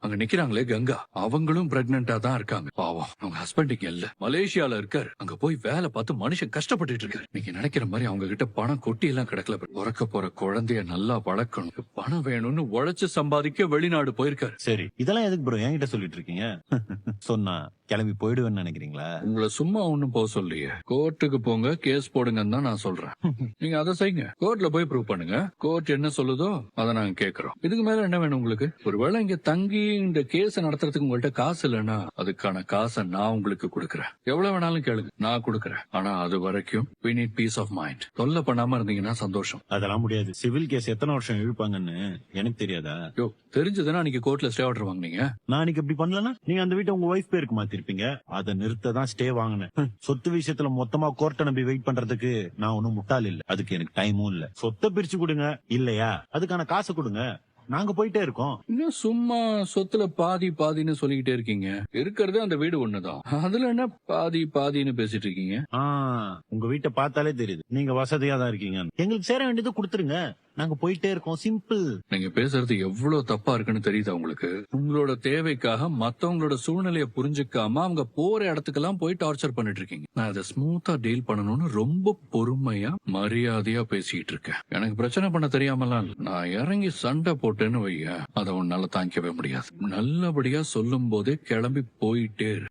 அங்க நிக்கிறாங்களே கங்கா, அவங்களும் பிரெக்னெண்டா தான் இருக்காங்க. பாவம், அவங்க ஹஸ்பண்ட் இங்க இல்ல, மலேசியால இருக்காரு. அங்க போய் வேலை பார்த்து மனுஷன் கஷ்டப்பட்டுட்டு இருக்காரு. நீங்க நினைக்கிற மாதிரி அவங்க கிட்ட பணம் கொட்டி எல்லாம் கிடக்கல. பிறக்க போற குழந்தைய நல்லா வளர்க்கணும், பணம் வேணும்னு உழைச்சு சம்பாதிக்க வெளிநாடு போயிருக்காரு. சரி, இதெல்லாம் எதுக்கு ப்ரோ என்கிட்ட சொல்லிட்டு இருக்கீங்க? சொன்னா கிளம்பி போயிடுவேன்னு நினைக்கிறீங்களா? உங்களை சும்மா ஒண்ணும் போக சொல்லியே. கோர்ட்டுக்கு போங்க, கேஸ் போடுங்கன்னு தான் நான் சொல்றேன். நீங்க அதை செய்யுங்க, கோர்ட்ல போய் ப்ரூவ் பண்ணுங்க. கோர்ட் என்ன சொல்லுதோ அதை நாங்க கேக்குறோம். இதுக்கு மேல என்ன வேணும் உங்களுக்கு? ஒருவேளை இங்க தங்கி இந்த கேஸ் நடத்துறதுக்கு உங்கள்ட்ட காசு இல்லைன்னா அதுக்கான காசை நான் உங்களுக்கு கொடுக்கறேன். எவ்வளவு வேணாலும் கேளுங்க, நான் கொடுக்கறேன். ஆனா அது வரைக்கும் we need peace of mind. தொல்லை பண்ணாம இருந்தீங்கன்னா சந்தோஷம். அதெல்லாம் முடியாது. சிவில் கேஸ் எத்தனை வருஷம் இழுப்பாங்கன்னு எனக்கு தெரியாதா? யோ, தெரிஞ்சதுன்னா நீங்க கோர்ட்ல ஸ்டே ஆர்டர் வாங்குனீங்க. நான் அன்னைக்கு இப்படி பண்ணலன்னா நீங்க அந்த வீட்டை உங்க ஒய்ஃப் பேருக்கு மாத்திருப்பீங்க. அதை நிறுத்ததான் ஸ்டே வாங்கினேன். சொத்து விஷயத்துல மொத்தமா கோர்ட்டை நம்பி வெயிட் பண்றதுக்கு நான் ஒன்னும் முட்டாள் இல்ல. அதுக்கு எனக்கு டைமும் இல்ல. சொத்தை பிரிச்சு கொடுங்க, இல்லையா அதுக்கான காசு கொடுங்க, நாங்க போயிட்டே இருக்கோம். இன்னும் சும்மா சொத்துல பாதி பாதின்னு சொல்லிக்கிட்டே இருக்கீங்க. இருக்கிறது அந்த வீடு ஒண்ணுதான், அதுல என்ன பாதி பாதின்னு பேசிட்டு இருக்கீங்க? உங்க வீட்டை பார்த்தாலே தெரியுது நீங்க வசதியா தான் இருக்கீங்க. எங்களுக்கு சேர வேண்டியது கொடுத்துருங்க, நாங்க போயிட்டே இருக்கோம். சிம்பிள். நீங்க பேசுறது எவ்வளவு தப்பா இருக்குன்னு தெரியுதா உங்களுக்கு? உங்களோட தேவைக்காக மத்தவங்களோட சூழ்நிலையை புரிஞ்சுக்காம அவங்க போற இடத்துக்கெல்லாம் போய் டார்ச்சர் பண்ணிட்டு இருக்கீங்க. நான் அதை ஸ்மூத்தா டீல் பண்ணணும்னு ரொம்ப பொறுமையா மரியாதையா பேசிட்டு இருக்கேன். எனக்கு பிரச்சனை பண்ண தெரியாமலாம் இல்ல. நான் இறங்கி சண்டை போட்டேன்னு வைய, அதை உன்னால தாங்கிக்கவே முடியாது. நல்லபடியா சொல்லும் போதே கிளம்பி போயிட்டே இரு.